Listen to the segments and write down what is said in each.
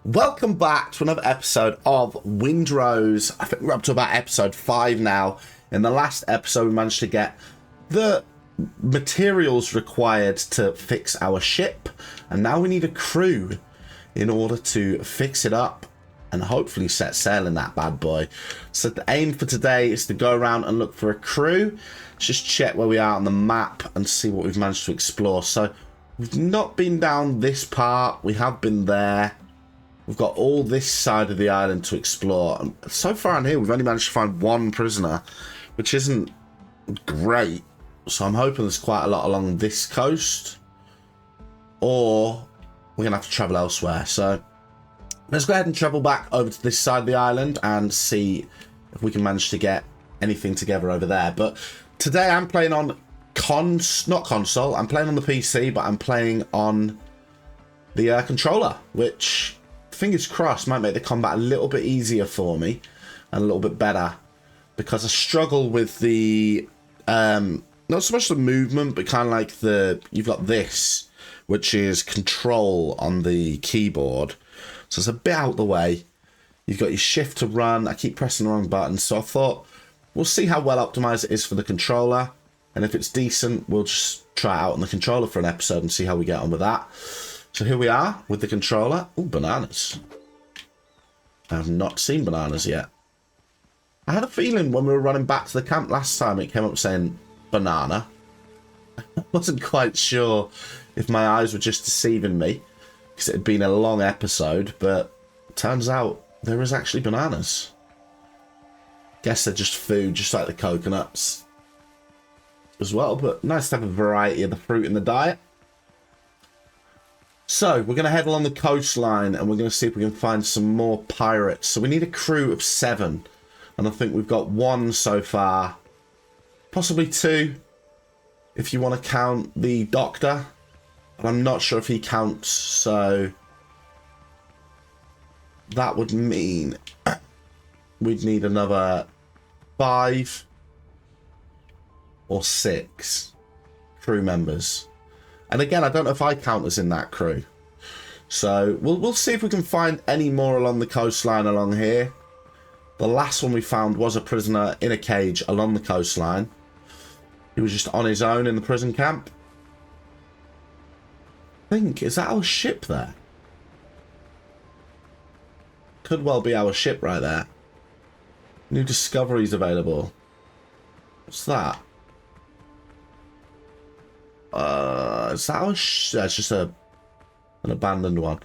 Welcome back to another episode of Windrose. I think we're up to about episode 5 now. In the last episode, we managed to get the materials required to fix our ship, and now we need a crew in order to fix it up and hopefully set sail in that bad boy. So the aim for today is to go around and look for a crew, just check where we are on the map and see what we've managed to explore. So we've not been down this part, we have been there. We've got all this side of the island to explore. And so far in here, we've only managed to find one prisoner, which isn't great. So I'm hoping there's quite a lot along this coast, or we're going to have to travel elsewhere. So let's go ahead and travel back over to this side of the island and see if we can manage to get anything together over there. But today I'm playing on not console. I'm playing on the PC, but I'm playing on the controller, which, fingers crossed, might make the combat a little bit easier for me and a little bit better, because I struggle with the not so much the movement, but kind of like you've got this, which is control on the keyboard, so it's a bit out the way. You've got your shift to run. I keep pressing the wrong button, so I thought we'll see how well optimized it is for the controller, and if it's decent, we'll just try it out on the controller for an episode and see how we get on with that. So here we are with the controller. Oh, bananas. I have not seen bananas yet. I had a feeling when we were running back to the camp last time, it came up saying banana. I wasn't quite sure if my eyes were just deceiving me, because it had been a long episode, but it turns out there is actually bananas. Guess they're just food, just like the coconuts as well, but nice to have a variety of the fruit in the diet. So we're going to head along the coastline and we're going to see if we can find some more pirates. So we need a crew of 7, and I think we've got 1 so far, possibly 2 if you want to count the doctor, but I'm not sure if he counts, so that would mean we'd need another 5 or 6 crew members. And again, I don't know if I count as in that crew. So we'll see if we can find any more along the coastline along here. The last one we found was a prisoner in a cage along the coastline. He was just on his own in the prison camp. I think, is that our ship there? Could well be our ship right there. New discoveries available. What's that? Is that our that's just an abandoned one.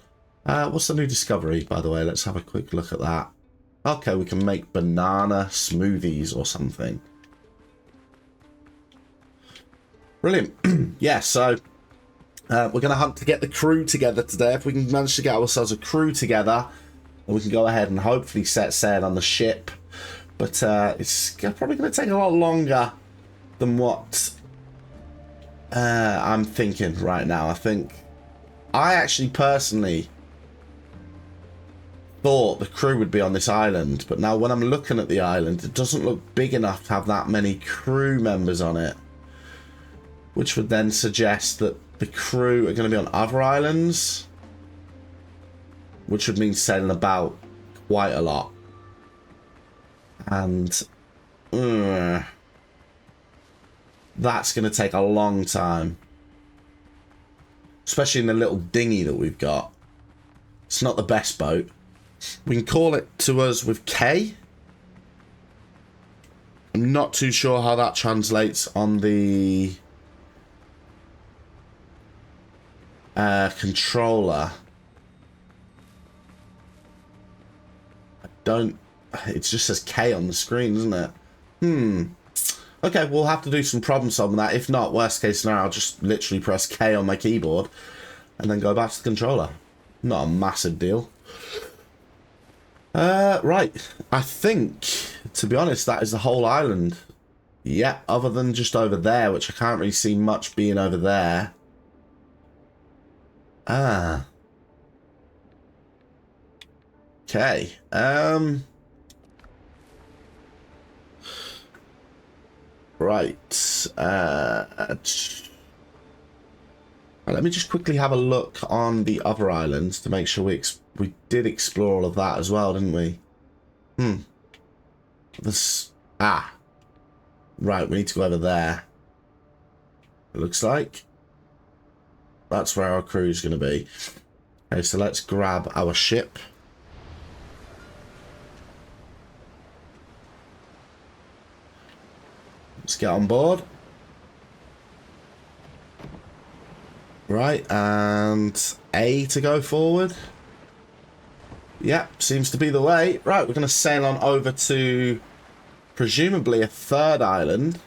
What's the new discovery, by the way? Let's have a quick look at that. Okay, we can make banana smoothies or something. Brilliant. Yeah, so we're going to hunt to get the crew together today. If we can manage to get ourselves a crew together, then we can go ahead and hopefully set sail on the ship. But it's probably going to take a lot longer than what I'm thinking right now. I think I actually personally thought the crew would be on this island, but now when I'm looking at the island, it doesn't look big enough to have that many crew members on it, which would then suggest that the crew are going to be on other islands, which would mean sailing about quite a lot. And that's going to take a long time, especially in the little dinghy that we've got. It's not the best boat. We can call it to us with K. I'm not too sure how that translates on the controller. It just says K on the screen, doesn't it? Okay, we'll have to do some problem solving that. If not, worst case scenario, I'll just literally press K on my keyboard and then go back to the controller. Not a massive deal. Right. I think, to be honest, that is the whole island. Yeah, other than just over there, which I can't really see much being over there. Okay. Right. Let me just quickly have a look on the other islands to make sure we we did explore all of that as well, didn't we? This... Ah. Right, we need to go over there. It looks like. That's where our crew's going to be. Okay, so let's grab our ship. Let's get on board. Right, and A to go forward. Yep, seems to be the way. Right, we're going to sail on over to presumably a third island.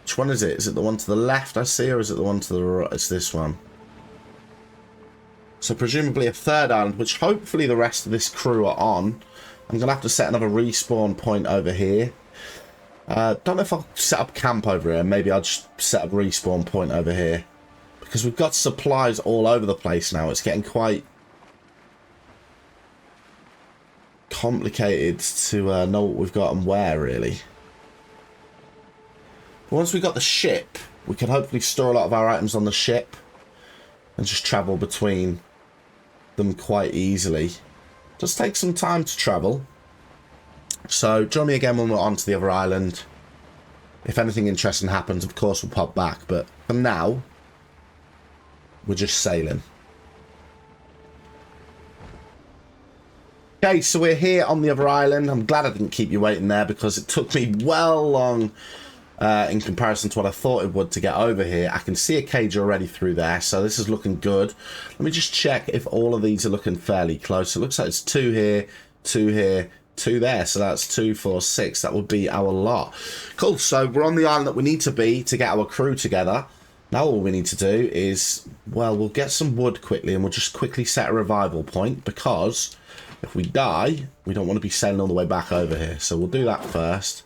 Which one is it? Is it the one to the left I see, or is it the one to the right? It's this one. So presumably a third island, which hopefully the rest of this crew are on. I'm going to have to set another respawn point over here. Don't know if I'll set up camp over here. Maybe I'll just set up a respawn point over here. Because we've got supplies all over the place now. It's getting quite complicated to know what we've got and where, really. But once we've got the ship, we can hopefully store a lot of our items on the ship and just travel between them quite easily. Does take some time to travel. So join me again when we're on to the other island. If anything interesting happens, of course we'll pop back. But for now, we're just sailing. Okay, so we're here on the other island. I'm glad I didn't keep you waiting there because it took me well long in comparison to what I thought it would to get over here. I can see a cage already through there, so this is looking good. Let me just check if all of these are looking fairly close. It looks like it's 2 here, 2 here, 2 there, so that's 2, 4, 6. That would be our lot. Cool, so we're on the island that we need to be to get our crew together. Now all we need to do is, well, we'll get some wood quickly and we'll just quickly set a revival point because if we die, we don't want to be sailing all the way back over here. So we'll do that first.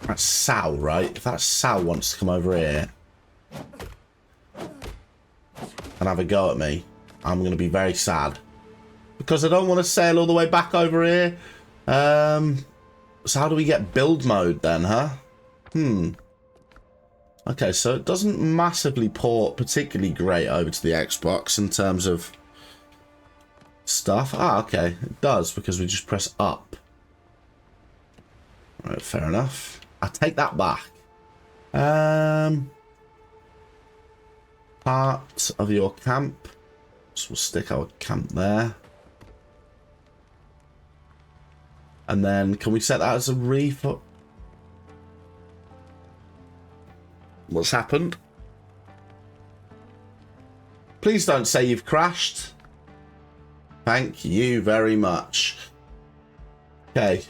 That's Sal, right? If that Sal wants to come over here and have a go at me, I'm going to be very sad. Because I don't want to sail all the way back over here. So how do we get build mode then, huh? Okay, so it doesn't massively port particularly great over to the Xbox in terms of stuff. Ah, okay, it does because we just press up. Right, fair enough. I take that back. Part of your camp. So we'll stick our camp there. And then, can we set that as a reef? What's happened? Please don't say you've crashed. Thank you very much. Okay,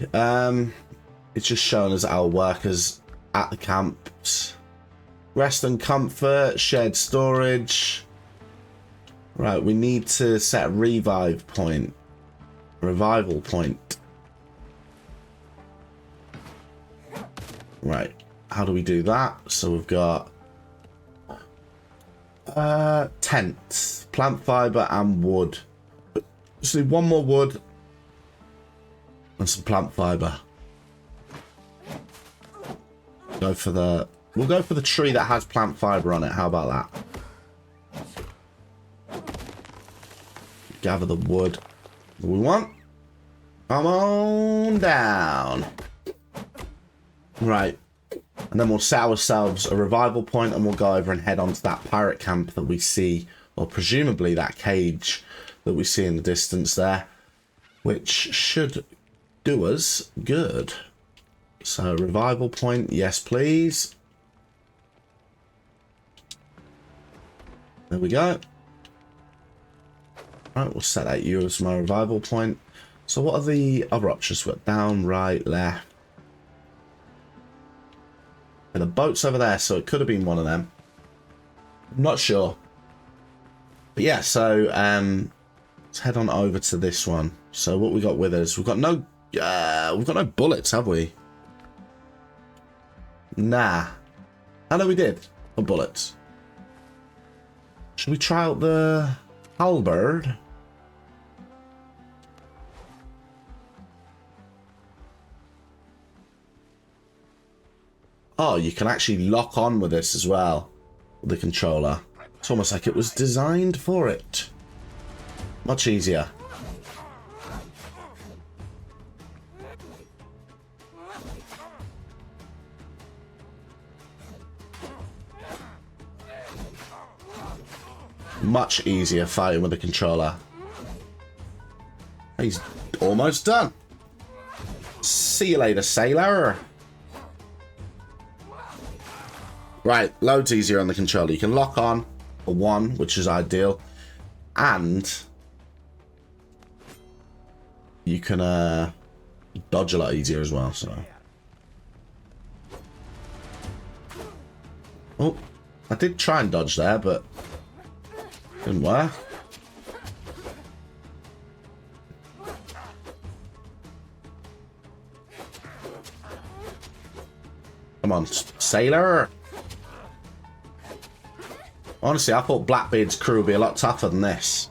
it's just showing us our workers at the camps. Rest and comfort, shared storage. Right, we need to set a revival point. Right, how do we do that? So we've got tents, plant fiber and wood. Just need one more wood and some plant fiber. We'll go for the tree that has plant fiber on it. How about that? Gather the wood we want. Come on down. Right, and then we'll set ourselves a revival point and we'll go over and head on to that pirate camp that we see, or presumably that cage that we see in the distance there, which should do us good. So revival point, yes please. There we go. Right, we'll set that you as my revival point. So what are the other options? We've got down, right, left. And the boat's over there, so it could have been one of them. I'm not sure. But yeah, so let's head on over to this one. So what we got with us? We've got no bullets, have we? Nah. I know we did. No bullets. Should we try out the halberd? Oh, you can actually lock on with this as well, with the controller. It's almost like it was designed for it. Much easier. Much easier fighting with a controller. He's almost done. See you later, sailor. Right, loads easier on the controller. You can lock on for one, which is ideal. And you can dodge a lot easier as well, so. Oh, I did try and dodge there, but didn't work. Come on, sailor. Honestly, I thought Blackbeard's crew would be a lot tougher than this.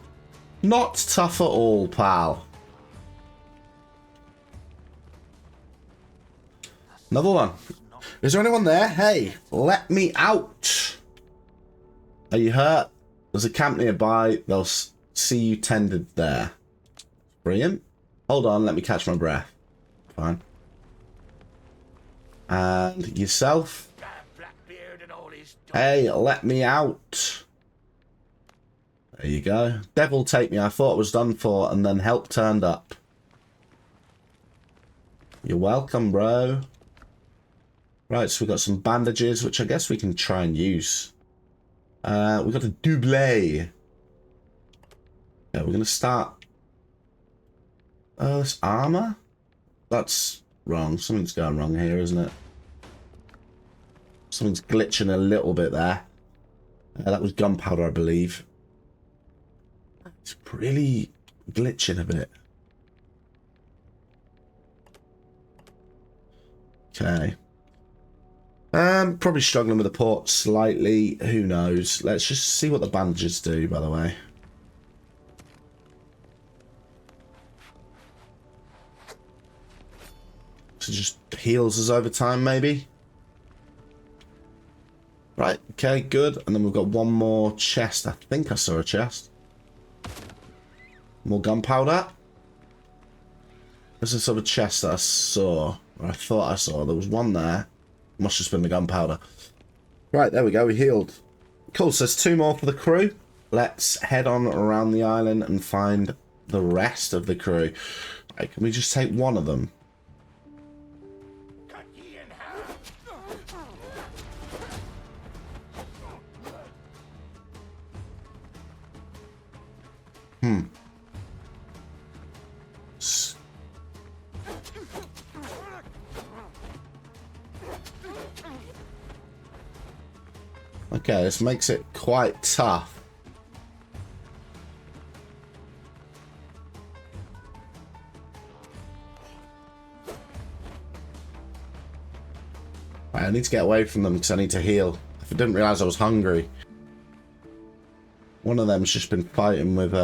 Not tough at all, pal. Another one. Is there anyone there? Hey, let me out. Are you hurt? There's a camp nearby. They'll see you tended there. Brilliant. Hold on, let me catch my breath. Fine. And yourself? Hey, let me out. There you go. Devil take me. I thought it was done for, and then help turned up. You're welcome, bro. Right, so we've got some bandages, which I guess we can try and use. We've got a double. Yeah, we're going to start. This armor? That's wrong. Something's going wrong here, isn't it? Something's glitching a little bit there. That was gunpowder, I believe. It's really glitching a bit. Okay. Probably struggling with the port slightly. Who knows? Let's just see what the bandages do, by the way. So it just heals us over time, maybe? Right, okay, good. And then we've got one more chest. I think I saw a chest. More gunpowder. There's this other chest that I saw. Or I thought I saw. There was one there. Must have been the gunpowder. Right, there we go. We healed. Cool, so there's two more for the crew. Let's head on around the island and find the rest of the crew. Right, can we just take one of them? Okay, this makes it quite tough. Right, I need to get away from them because I need to heal. I didn't realise I was hungry. One of them's just been fighting with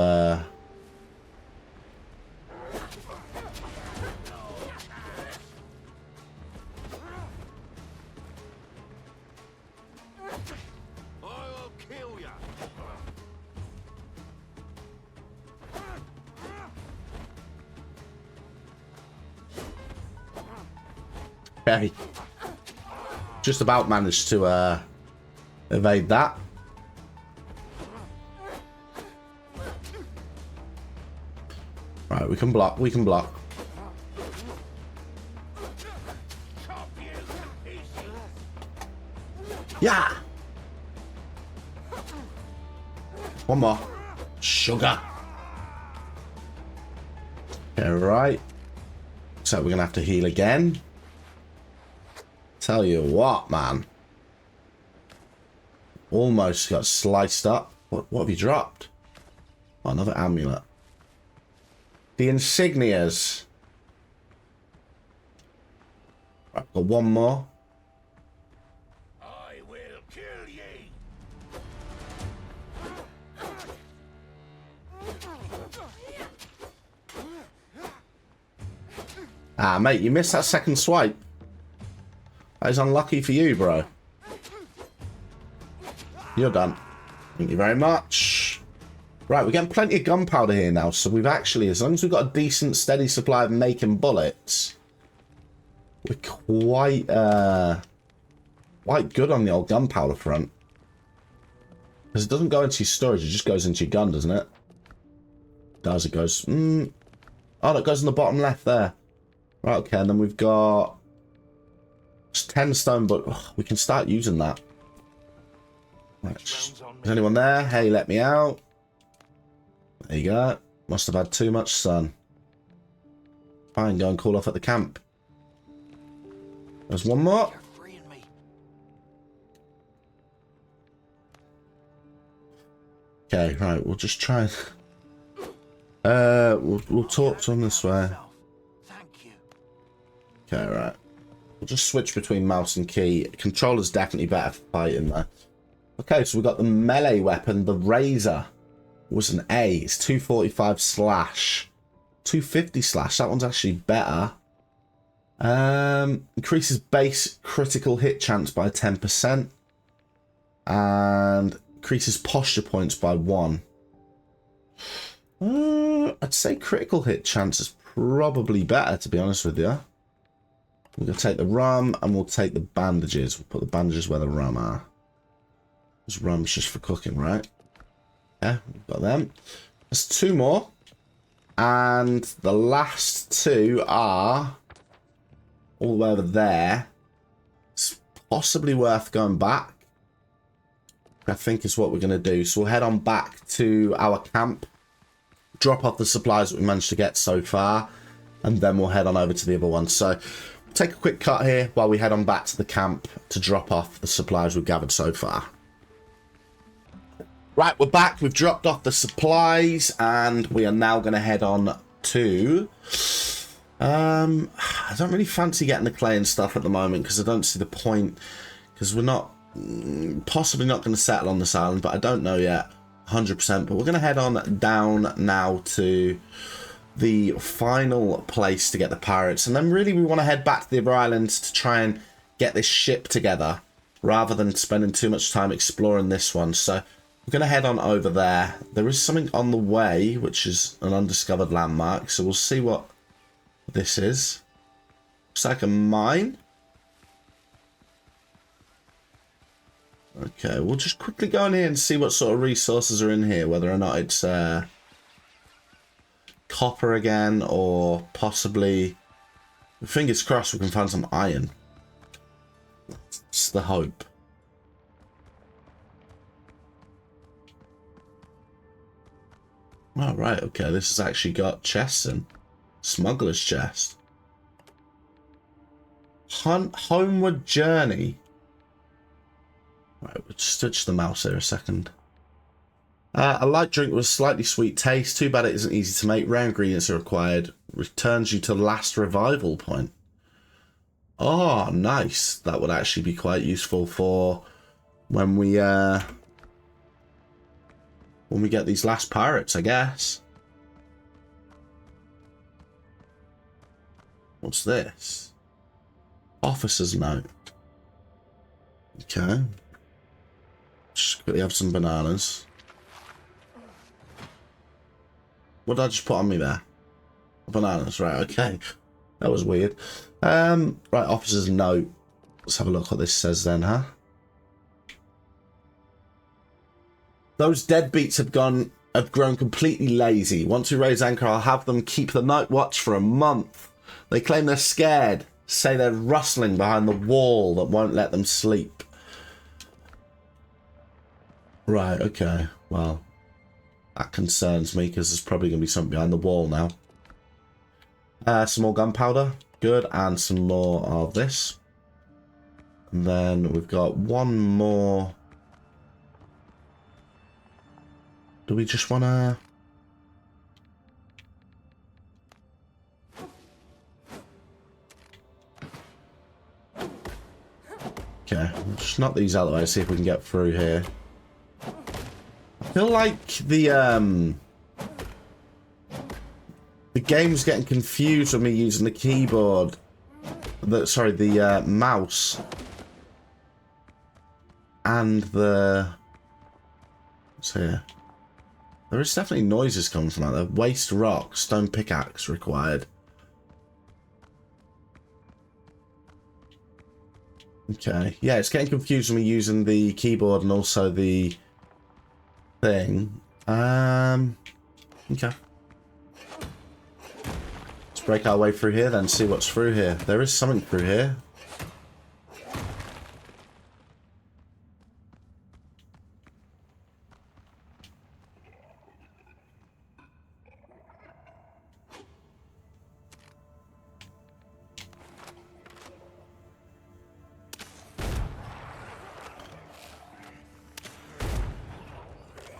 Okay. Just about managed to evade that. Right, we can block, we can block. Yeah! One more. Sugar. Okay, right. So we're gonna have to heal again. Tell you what, man. Almost got sliced up. What have you dropped? Oh, another amulet. The insignias. Right, got one more. I will kill ye. Ah, mate, you missed that second swipe. That is unlucky for you, bro. You're done. Thank you very much. Right, we're getting plenty of gunpowder here now, so we've actually, as long as we've got a decent, steady supply of making bullets, we're quite good on the old gunpowder front. Because it doesn't go into your storage, it just goes into your gun, doesn't it? Does it goes... Oh, that goes in the bottom left there. Right, okay, and then we've got... Just 10 stone, but we can start using that. Right. Is anyone there? Hey, let me out. There you go. Must have had too much sun. Fine, go and cool off at the camp. There's one more. Okay, right, we'll just try and... we'll talk to him this way. Okay, right. We'll just switch between mouse and key. Controller's definitely better for fighting there. Okay, so we've got the melee weapon. The Razor was an A. It's 245 slash. 250 slash. That one's actually better. Increases base critical hit chance by 10%. And increases posture points by 1. I'd say critical hit chance is probably better, to be honest with you. We're going to take the rum and we'll take the bandages. We'll put the bandages where the rum are. This rum's just for cooking, right? Yeah, we've got them. There's 2 more. And the last 2 are all the way over there. It's possibly worth going back. I think is what we're going to do. So we'll head on back to our camp. Drop off the supplies that we managed to get so far. And then we'll head on over to the other one. So take a quick cut here while we head on back to the camp to drop off the supplies we've gathered so far. Right, we're back. We've dropped off the supplies and we are now going to head on to... I don't really fancy getting the clay and stuff at the moment because I don't see the point. Because we're not... possibly not going to settle on this island, but I don't know yet 100%. But we're going to head on down now to the final place to get the pirates. And then really we want to head back to the other islands to try and get this ship together rather than spending too much time exploring this one. So we're going to head on over there. There is something on the way, which is an undiscovered landmark. So we'll see what this is. Looks like a mine. Okay, we'll just quickly go in here and see what sort of resources are in here. Whether or not it's copper again or possibly... Fingers crossed we can find some iron. That's the hope. Oh, right, okay, this has actually got chests in. Smuggler's chest. Homeward journey. Right, we'll just touch the mouse here a second. A light drink with slightly sweet taste. Too bad it isn't easy to make. Rare ingredients are required. Returns you to last revival point. Oh, nice. That would actually be quite useful for when we get these last pirates, I guess. What's this? Officer's note. Okay. Just quickly have some bananas. What did I just put on me there? Bananas, right, okay. That was weird. Right, officer's note. Let's have a look what this says then, huh? Those deadbeats have grown completely lazy. Once we raise anchor, I'll have them keep the night watch for a month. They claim they're scared. Say they're rustling behind the wall that won't let them sleep. Right, okay. Well, that concerns me because there's probably going to be something behind the wall now. Some more gunpowder. Good. And some more of this. And then we've got one more. Do we just want to... Okay, we'll just knock these out of the way, see if we can get through here. I feel like the game's getting confused with me using the keyboard. The mouse. And the What's here? There is definitely noises coming from out there. Waste rock, stone pickaxe required. Okay. Yeah, it's getting confused when we're using the keyboard and also the thing. Okay. Let's break our way through here then, see what's through here. There is something through here.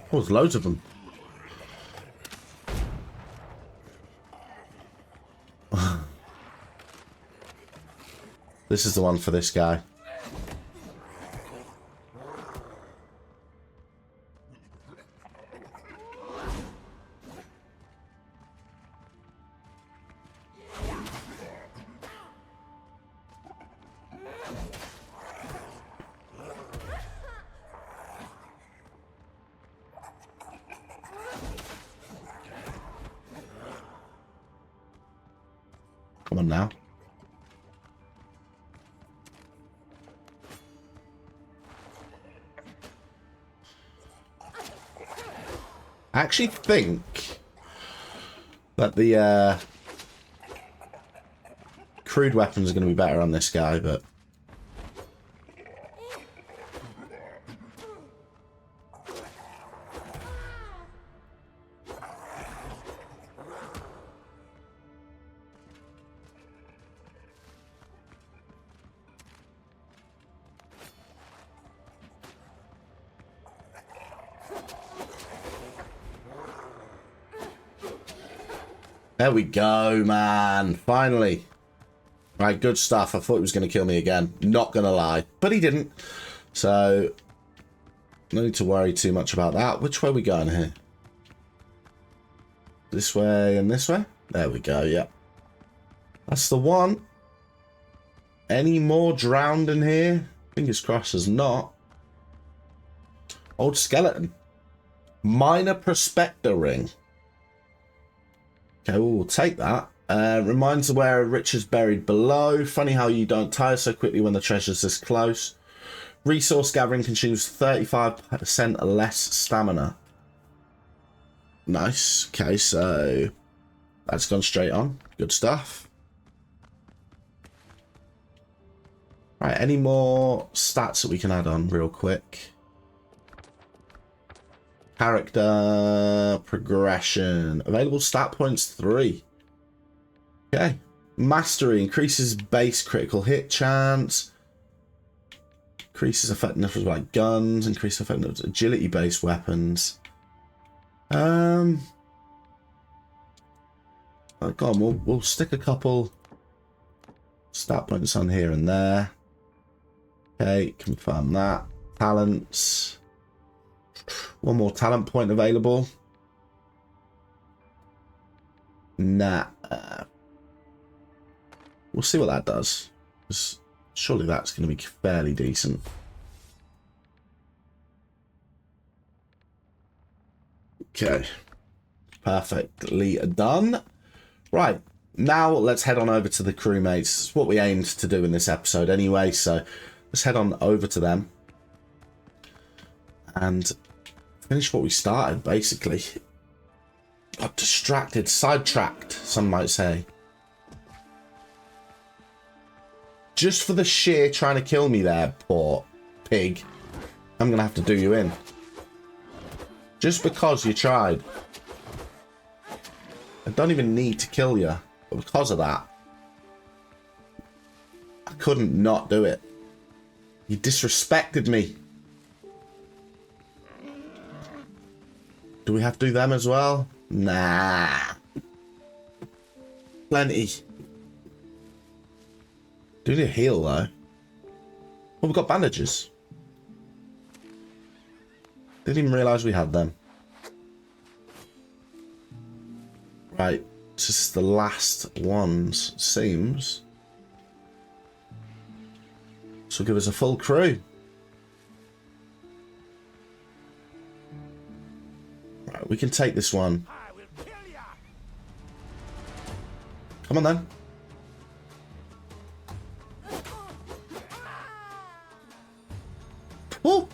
Oh, there's loads of them. This is the one for this guy. Come on now. I actually think that the crude weapons are going to be better on this guy, but there we go, man. Finally. Right, good stuff. I thought he was going to kill me again. Not going to lie. But he didn't. So, no need to worry too much about that. Which way are we going here? This way and this way? There we go, yep. That's the one. Any more drowned in here? Fingers crossed there's not. Old skeleton. Minor prospector ring. Okay, we'll take that. Reminds of where Richard's buried below. Funny how you don't tire so quickly when the treasure's this close. Resource gathering consumes 35% less stamina. Nice. Okay, so that's gone straight on. Good stuff. Right, any more stats that we can add on real quick? Character progression. Available stat points 3. Okay. Mastery increases base critical hit chance. Increases effectiveness with like guns. Increases effectiveness with agility based weapons. Oh, go on, we'll stick a couple stat points on here and there. Okay, confirm that. Talents. One more talent point available. Nah. We'll see what that does. Surely that's going to be fairly decent. Okay. Perfectly done. Right. Now let's head on over to the crewmates. It's what we aimed to do in this episode anyway. So let's head on over to them. And finish what we started, basically. Got distracted, sidetracked, some might say. Just for the sheer trying to kill me there, poor pig. I'm going to have to do you in. Just because you tried. I don't even need to kill you. But because of that, I couldn't not do it. You disrespected me. Do we have to do them as well? Nah. Plenty. Do need a heal, though. Well, we've got bandages. Didn't even realise we had them. Right. This is the last ones, seems. So give us a full crew. Right, we can take this one. Come on then. Oh.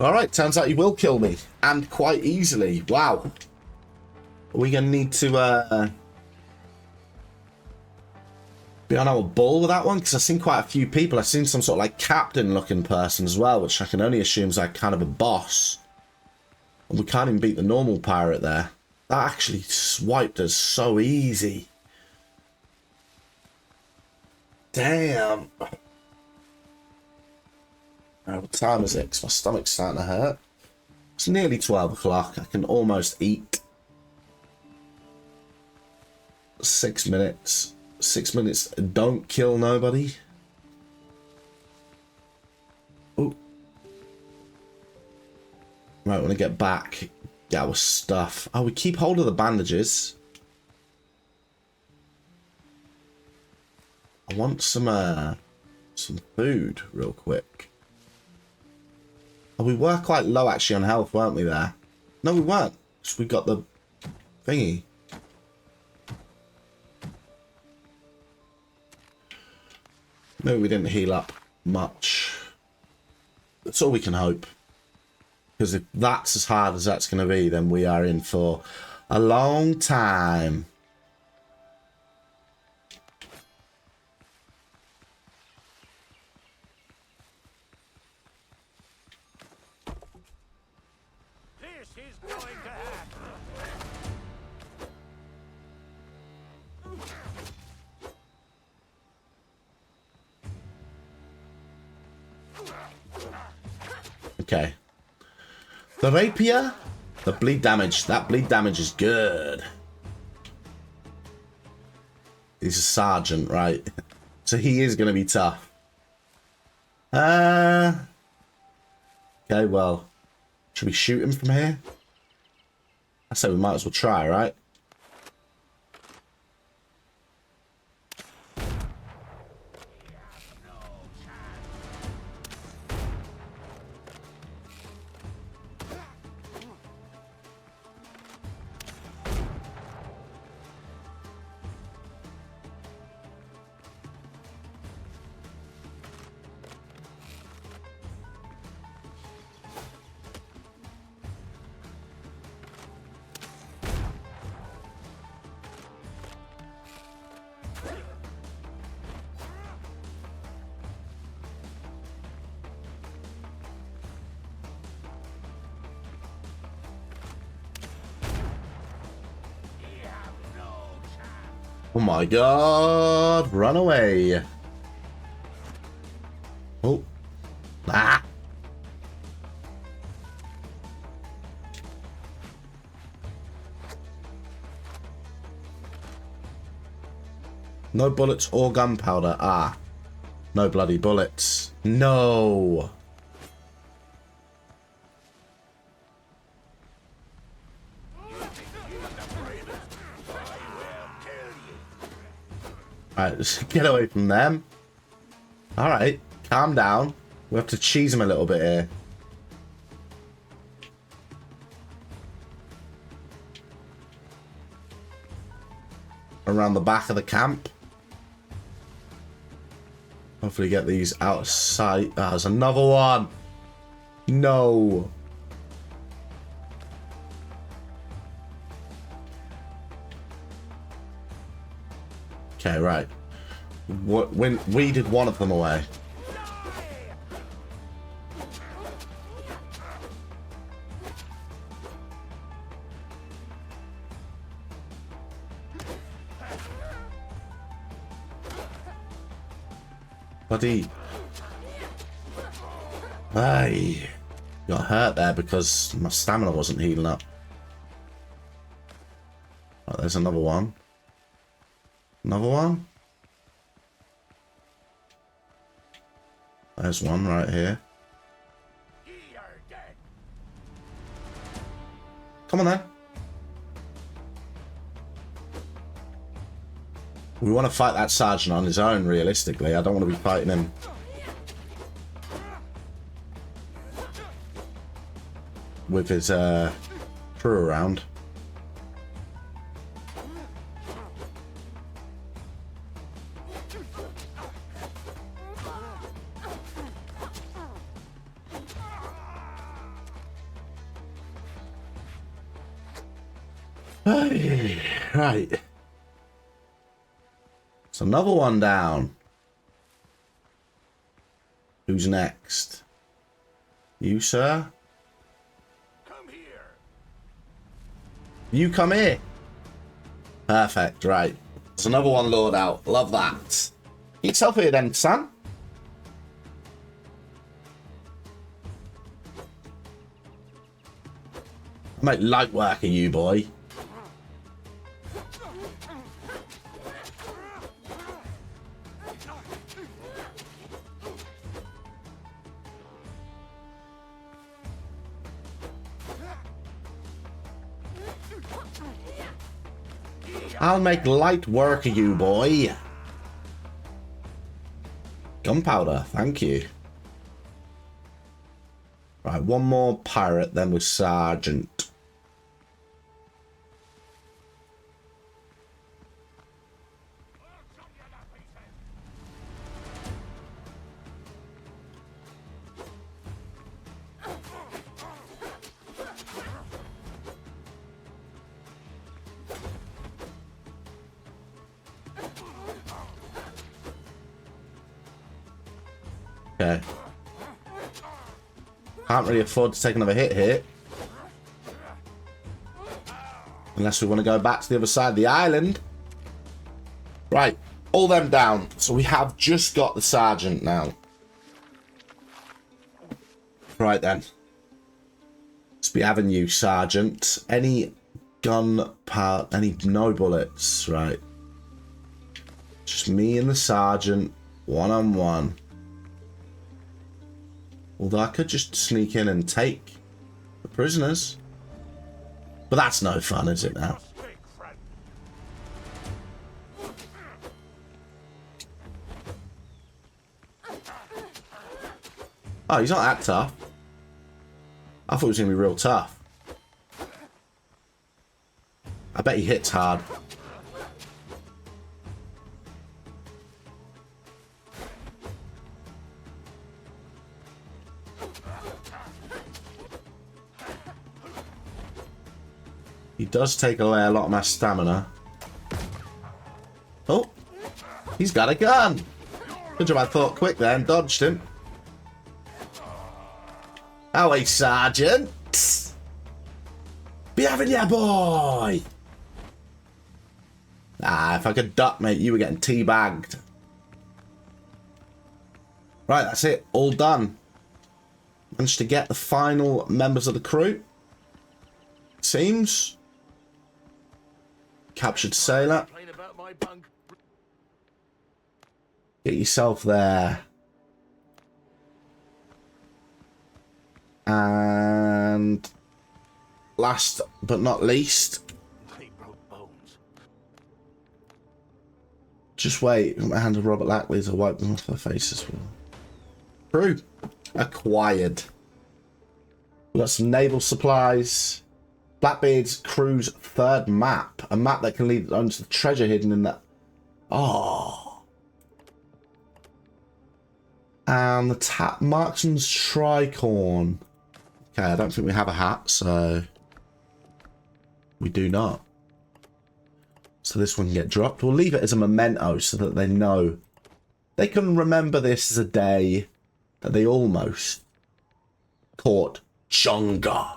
Alright, turns out he will kill me. And quite easily. Wow. Are we going to need to be on our ball with that one? Because I've seen quite a few people. I've seen some sort of like captain looking person as well, which I can only assume is like kind of a boss. And we can't even beat the normal pirate there. That actually swiped us so easy. Damn. Right, what time is it? Because my stomach's starting to hurt. It's nearly 12 o'clock. I can almost eat. 6 minutes. 6 minutes. Don't kill nobody. Oh. Right, when I get back, get our stuff. Oh, we keep hold of the bandages. I want some food real quick. Oh, we were quite low actually on health, weren't we there? No, we weren't. Because we got the thingy. Maybe we didn't heal up much. That's all we can hope. Because if that's as hard as that's going to be, then we are in for a long time. Okay. The rapier, the bleed damage. That bleed damage is good. He's a sergeant, right? So he is going to be tough. Okay, well, should we shoot him from here? I say we might as well try, right? Oh my god, run away. Oh. Ah. No bullets or gunpowder. Ah. No bloody bullets. No. Alright, just get away from them. Alright, calm down. We have to cheese them a little bit here. Around the back of the camp. Hopefully get these out of sight. Ah, there's another one. No. Okay, right. When we did one of them away. Buddy. Hey. Got hurt there because my stamina wasn't healing up. Right, there's another one. Another one? There's one right here. Come on then. We want to fight that sergeant on his own, realistically. I don't want to be fighting him. With his crew around. Hey, right. It's another one down. Who's next? You, sir? Come here. You come here. Perfect, right. There's another one lured out. Love that. Get yourself here then, son. I make light work of you, boy. I'll make light work of you, boy. Gunpowder, thank you. Right, one more pirate, then with Sergeant. Okay. Can't really afford to take another hit here. Unless we want to go back to the other side of the island. Right, all them down. So we have just got the sergeant now. Right then. Let's be having you, sergeant. Any gun part, no bullets, right. Just me and the sergeant, one-on-one. Although I could just sneak in and take the prisoners. But that's no fun, is it now? Oh, he's not that tough. I thought he was going to be real tough. I bet he hits hard. He does take away a lot of my stamina. Oh, he's got a gun. Good job I thought quick then, dodged him. Away, Sergeant. Be having ya, boy. Ah, if I could duck, mate, you were getting teabagged. Right, that's it. All done. Managed to get the final members of the crew. Seems. Captured sailor. Get yourself there. And last but not least, just wait. My hand of Robert Lackley's. I'll wipe them off their faces. Crew acquired. We got some naval supplies. Blackbeard's crew's third map. A map that can lead on to the treasure hidden in that. Oh. And the Marksman's tricorn. Okay, I don't think we have a hat, so we do not. So this one can get dropped. We'll leave it as a memento so that they know. They can remember this as a day that they almost caught Jonga.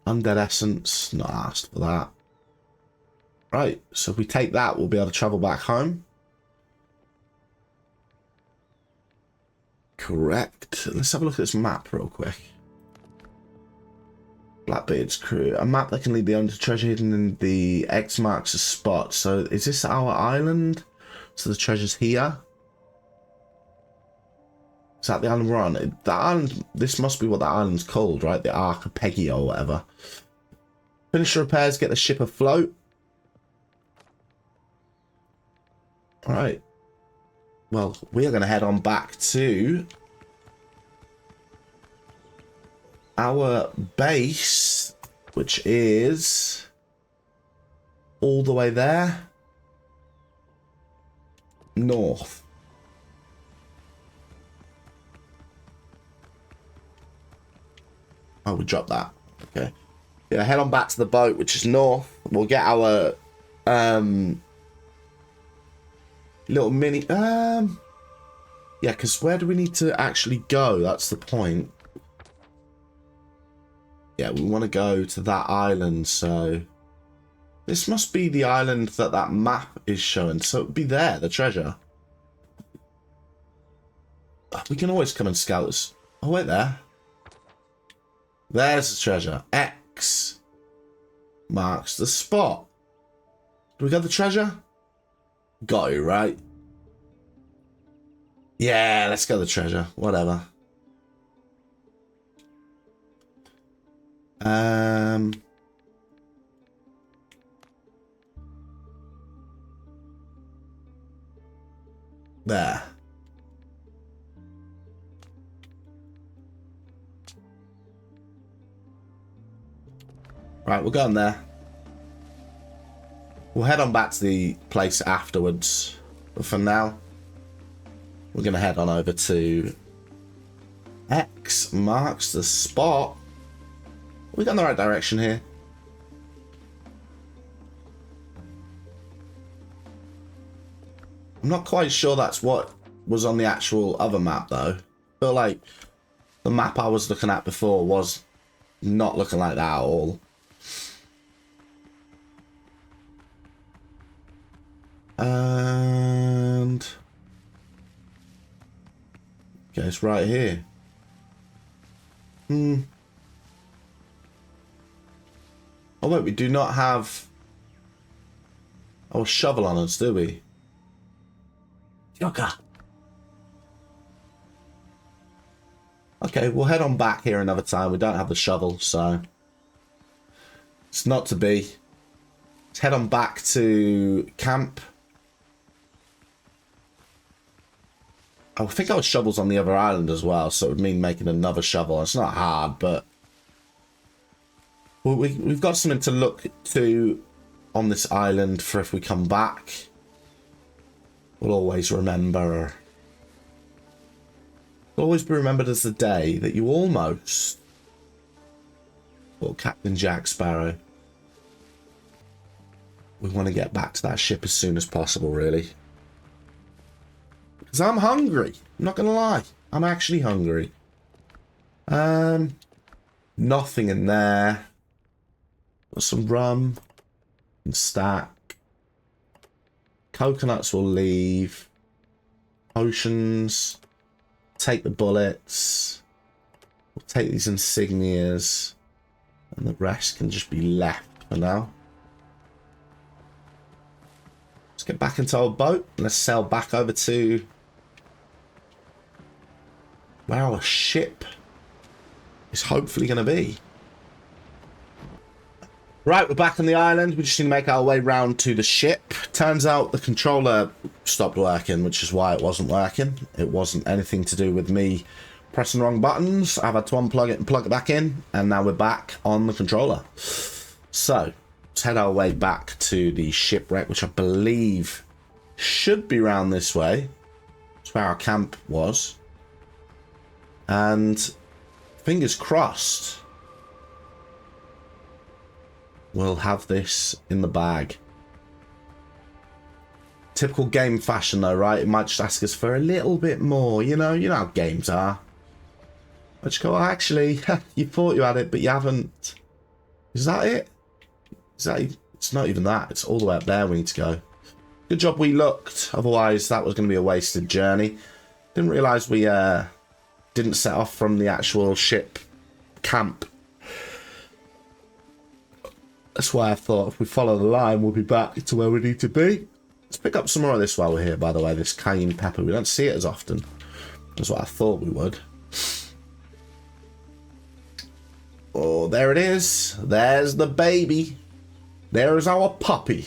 Undead essence, not asked for that. Right, so if we take that, we'll be able to travel back home. Correct. Let's have a look at this map real quick. Blackbeard's crew. A map that can lead the owner to treasure hidden in the X marks a spot. So is this our island? So the treasure's here. Is that the island we're on? The island, this must be what the island's called, right? The Archipelago or whatever. Finish the repairs, get the ship afloat. Alright. Well, we are going to head on back to our base, which is all the way there. North. Oh, we dropped that. Okay. Yeah, head on back to the boat, which is north. We'll get our little mini... Yeah, because where do we need to actually go? That's the point. Yeah, we want to go to that island, so... This must be the island that that map is showing. So it would be there, the treasure. We can always come and scout this. Oh, wait there. There's the treasure. X marks the spot. Do we got the treasure? Got you, right? Yeah, let's go the treasure. Whatever. There. Right, we're going there. We'll head on back to the place afterwards. But for now, we're going to head on over to X marks the spot. Are we going the right direction here? I'm not quite sure that's what was on the actual other map, though. I feel like the map I was looking at before was not looking like that at all. And... okay, it's right here. Oh, wait, we do not have our shovel on us, do we? Yoga. Okay, we'll head on back here another time. We don't have the shovel, so it's not to be. Let's head on back to camp. I think our shovel's on the other island as well, so it would mean making another shovel. It's not hard, but we've got something to look to on this island for if we come back. We'll always remember. Will always be remembered as the day that you almost... well, Captain Jack Sparrow. We want to get back to that ship as soon as possible, really. Because I'm hungry. I'm not going to lie. I'm actually hungry. Nothing in there. Got some rum and stack. Coconuts will leave. Potions. Take the bullets. We'll take these insignias. And the rest can just be left for now. Let's get back into our boat. And let's sail back over to where our ship is hopefully going to be. Right, we're back on the island. We just need to make our way round to the ship. Turns out the controller stopped working, which is why it wasn't working. It wasn't anything to do with me pressing the wrong buttons. I've had to unplug it and plug it back in, and now we're back on the controller. So, let's head our way back to the shipwreck, which I believe should be round this way. That's where our camp was. And fingers crossed, we'll have this in the bag. Typical game fashion though, right? It might just ask us for a little bit more, you know how games are. I just go, oh, actually, you thought you had it, but you haven't. Is that it? Is that? It's not even that. It's all the way up there we need to go. Good job we looked. Otherwise, that was going to be a wasted journey. Didn't realise we didn't set off from the actual ship camp. That's why I thought if we follow the line, we'll be back to where we need to be. Let's pick up some more of this while we're here, by the way, this cayenne pepper. We don't see it as often. That's what I thought we would. Oh, there it is. There's the baby. There's our puppy.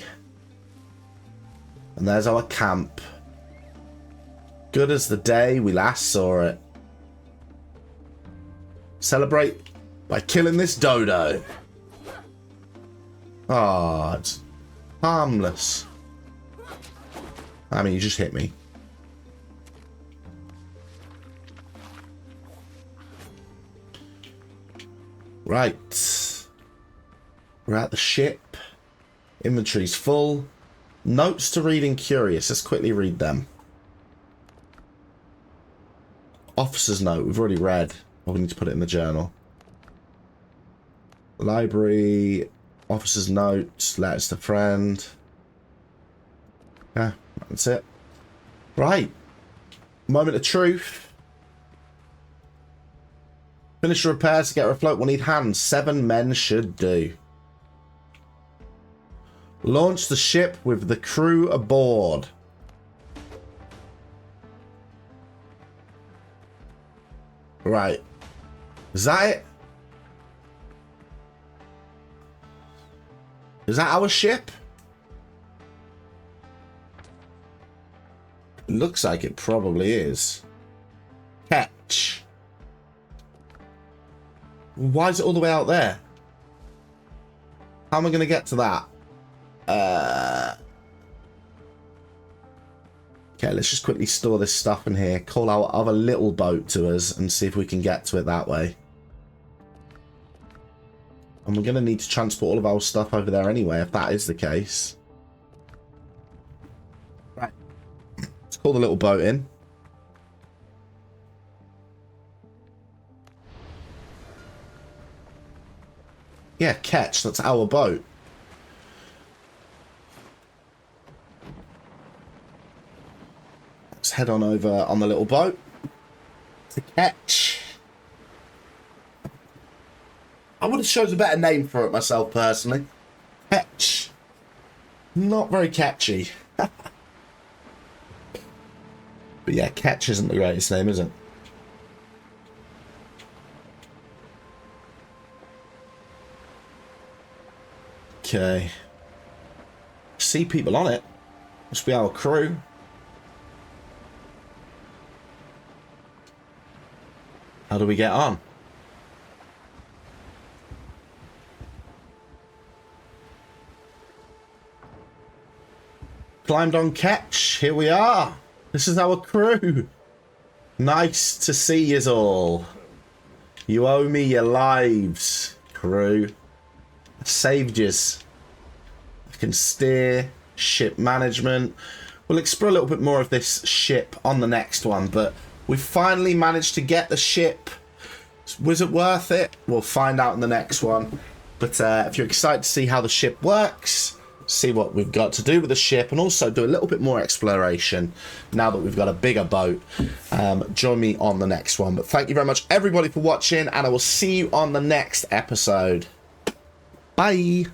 And there's our camp. Good as the day we last saw it. Celebrate by killing this dodo. Ah, it's harmless. I mean, you just hit me. Right. We're at the ship. Inventory's full. Notes to read and curious. Let's quickly read them. Officer's note. We've already read. Oh, we need to put it in the journal. Library. Officer's notes. Letters to friend. Yeah, that's it. Right. Moment of truth. Finish the repairs to get her afloat. We'll need hands. 7 men should do. Launch the ship with the crew aboard. Right. Is that it? Is that our ship? It looks like it probably is. Catch. Why is it all the way out there? How am I going to get to that? Okay, let's just quickly store this stuff in here. Call our other little boat to us and see if we can get to it that way. And we're going to need to transport all of our stuff over there anyway, if that is the case. Right. Let's call the little boat in. Yeah, catch. That's our boat. Let's head on over on the little boat to catch. I would have chosen a better name for it myself, personally. Catch. Not very catchy. But yeah, catch isn't the greatest name, is it? Okay. See people on it. Must be our crew. How do we get on? Climbed on catch. Here we are. This is our crew. Nice to see yous all. You owe me your lives, crew. I saved yous. I can steer, ship management. We'll explore a little bit more of this ship on the next one, but we finally managed to get the ship. Was it worth it? We'll find out in the next one. But if you're excited to see how the ship works, see what we've got to do with the ship, and also do a little bit more exploration now that we've got a bigger boat, join me on the next one. But thank you very much, everybody, for watching, and I will see you on the next episode. Bye.